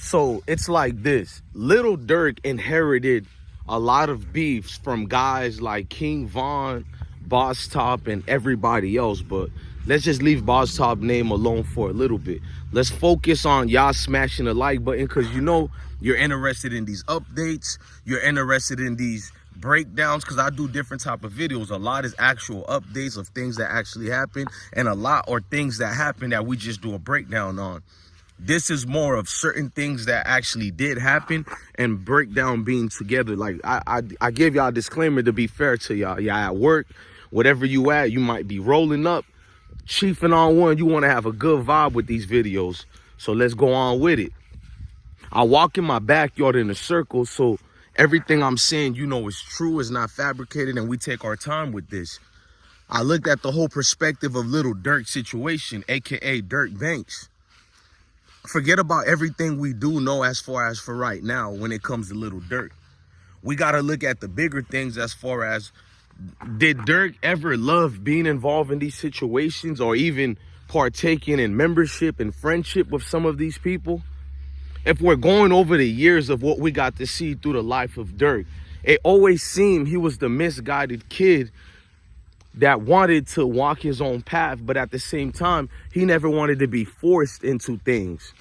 So it's like this. Lil Durk inherited a lot of beefs from guys like King Von, Boss Top, and everybody else. But let's just leave Boss Top name alone for a little bit. Let's focus on y'all smashing the like button, because you know you're interested in these updates. You're interested in these breakdowns, because I do different type of videos. A lot is actual updates of things that actually happen, and a lot are things that happen that we just do a breakdown on. This is more of certain things that actually did happen and breakdown being together. Like I give y'all a disclaimer to be fair to y'all. Y'all at work, whatever you at, you might be rolling up, chiefing on one. You want to have a good vibe with these videos. So let's go on with it. I walk in my backyard in a circle, so everything I'm saying, you know, is true, is not fabricated, and we take our time with this. I looked at the whole perspective of Lil Durk situation, aka Dirk Banks. Forget about everything we do know as far as for right now when it comes to Lil Durk. We got to look at the bigger things as far as, did Durk ever love being involved in these situations or even partaking in membership and friendship with some of these people? If we're going over the years of what we got to see through the life of Durk, it always seemed he was the misguided kid that wanted to walk his own path, but at the same time, he never wanted to be forced into things.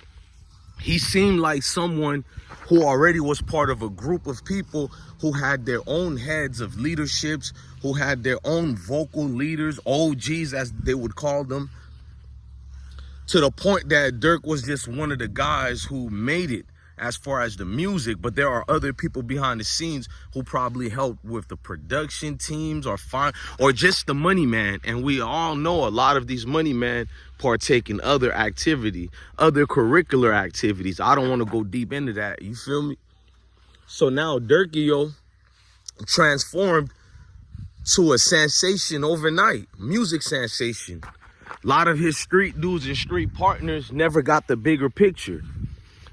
He seemed like someone who already was part of a group of people who had their own heads of leaderships, who had their own vocal leaders, OGs as they would call them, to the point that Durk was just one of the guys who made it as far as the music, but there are other people behind the scenes who probably helped with the production teams or just the money man. And we all know a lot of these money men partake in other activity, other curricular activities. I don't want to go deep into that. You feel me? So now Durkio transformed to a sensation overnight, music sensation. A lot of his street dudes and street partners never got the bigger picture.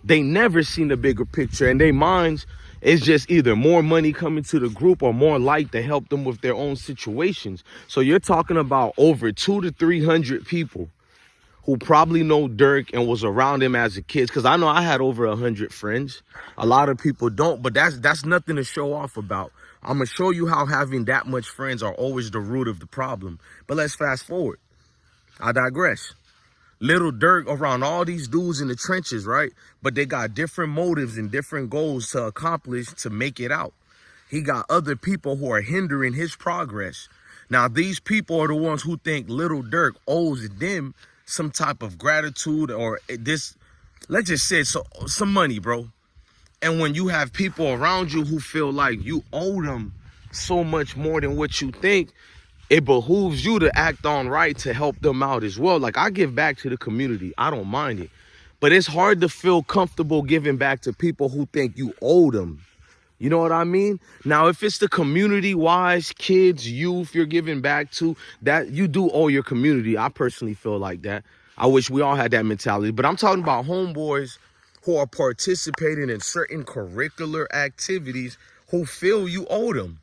They never seen the bigger picture, and their minds is just either more money coming to the group or more light to help them with their own situations. So you're talking about over 200 to 300 people who probably know Durk and was around him as a kid. Because I know I had over 100 friends. A lot of people don't, but that's nothing to show off about. I'm going to show you how having that much friends are always the root of the problem. But let's fast forward. I digress. Lil Durk around all these dudes in the trenches, right? But they got different motives and different goals to accomplish to make it out. He got other people who are hindering his progress. Now, these people are the ones who think Lil Durk owes them some type of gratitude or this, let's just say, some money, bro. And when you have people around you who feel like you owe them so much more than what you think, it behooves you to act on right to help them out as well. Like, I give back to the community. I don't mind it. But it's hard to feel comfortable giving back to people who think you owe them. You know what I mean? Now, if it's the community-wise, kids, youth you're giving back to, that you do owe your community. I personally feel like that. I wish we all had that mentality. But I'm talking about homeboys who are participating in certain curricular activities who feel you owe them.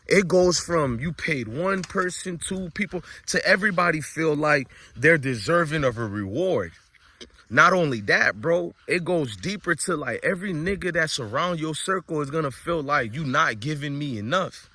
It goes from you paid one person, two people, to everybody feel like they're deserving of a reward. Not only that, bro, it goes deeper to like every nigga that's around your circle is going to feel like you not giving me enough.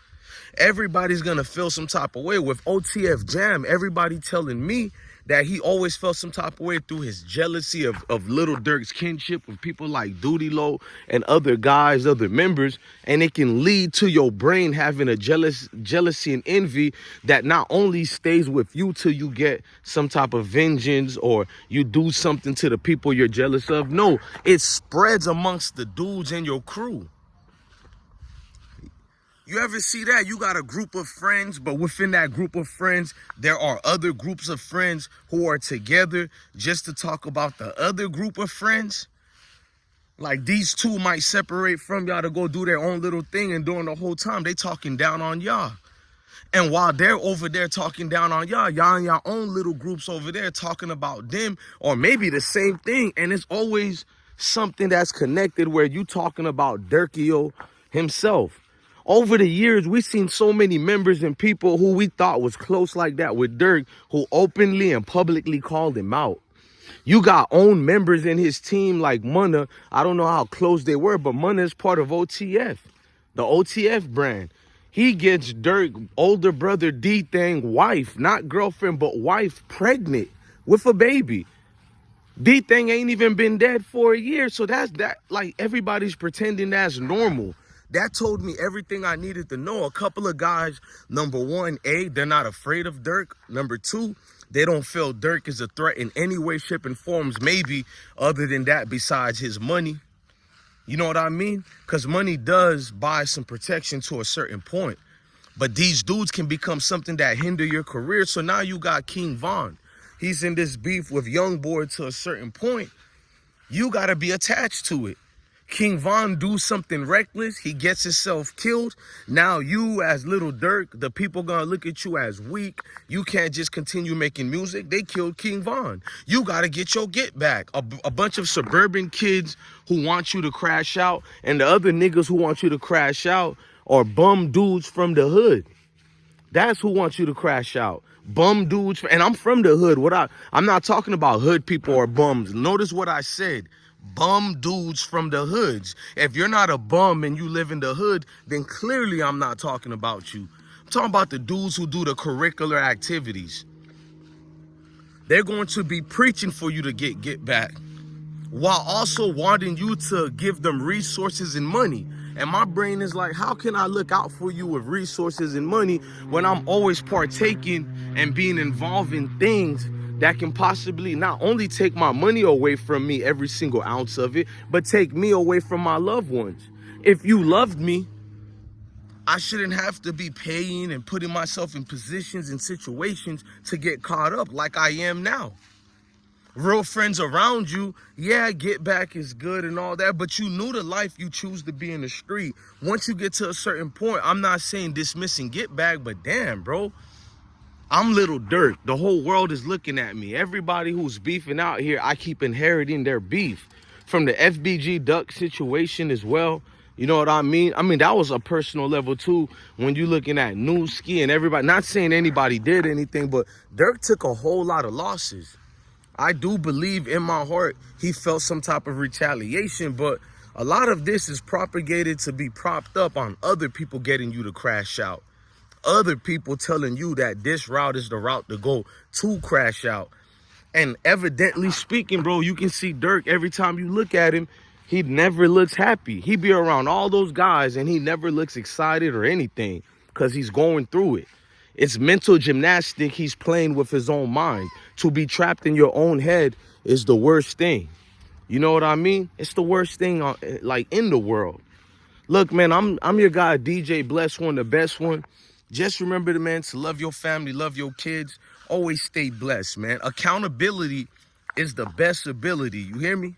Everybody's going to feel some type of way. With OTF Jam, everybody telling me that he always felt some type of way through his jealousy of Lil Durk's kinship with people like Duty Low and other guys, other members. And it can lead to your brain having a jealousy and envy that not only stays with you till you get some type of vengeance or you do something to the people you're jealous of. No, it spreads amongst the dudes in your crew. You ever see that? You got a group of friends, but within that group of friends, there are other groups of friends who are together just to talk about the other group of friends. Like, these two might separate from y'all to go do their own little thing, and during the whole time, they talking down on y'all. And while they're over there talking down on y'all, y'all in your own little groups over there talking about them, or maybe the same thing. And it's always something that's connected where you talking about Durkio himself. Over the years, we've seen so many members and people who we thought was close like that with Durk, who openly and publicly called him out. You got own members in his team like Munna. I don't know how close they were, but Munna is part of OTF, the OTF brand. He gets Durk older brother D-Thang wife, not girlfriend, but wife, pregnant with a baby. D-Thang ain't even been dead for a year, so that's that. Like, everybody's pretending that's normal. That told me everything I needed to know. A couple of guys, number one, they're not afraid of Durk. Number two, they don't feel Durk is a threat in any way, shape, and forms, maybe other than that, besides his money. You know what I mean? Because money does buy some protection to a certain point. But these dudes can become something that hinder your career. So now you got King Von. He's in this beef with Youngboy to a certain point. You got to be attached to it. King Von do something reckless. He gets himself killed. Now you, as Lil Durk, the people going to look at you as weak. You can't just continue making music. They killed King Von. You got to get your get back. A bunch of suburban kids who want you to crash out, and the other niggas who want you to crash out are bum dudes from the hood. That's who wants you to crash out. Bum dudes. And I'm from the hood. I'm not talking about hood people or bums. Notice what I said. Bum dudes from the hoods. If you're not a bum and you live in the hood, then clearly I'm not talking about you. I'm talking about the dudes who do the curricular activities. They're going to be preaching for you to get back, while also wanting you to give them resources and money. And my brain is like, how can I look out for you with resources and money when I'm always partaking and being involved in things that can possibly not only take my money away from me, every single ounce of it, but take me away from my loved ones? If you loved me, I shouldn't have to be paying and putting myself in positions and situations to get caught up like I am now. Real friends around you, yeah, get back is good and all that, but you knew the life you choose to be in the street. Once you get to a certain point, I'm not saying dismissing get back, but damn, bro, I'm Lil Durk. The whole world is looking at me. Everybody who's beefing out here, I keep inheriting their beef. From the FBG Duck situation as well. You know what I mean? I mean, that was a personal level too. When you looking at Newski and everybody, not saying anybody did anything, but Durk took a whole lot of losses. I do believe in my heart he felt some type of retaliation, but a lot of this is propagated to be propped up on other people getting you to crash out. Other people telling you that this route is the route to go to crash out. And evidently speaking, bro, you can see Durk every time you look at him, he never looks happy. He be around all those guys and he never looks excited or anything because he's going through it. It's mental gymnastics. He's playing with his own mind. To be trapped in your own head is the worst thing. You know what I mean? It's the worst thing like in the world. Look, man, I'm your guy, DJ Bless One, the best one. Just remember, man, to love your family, love your kids. Always stay blessed, man. Accountability is the best ability. You hear me?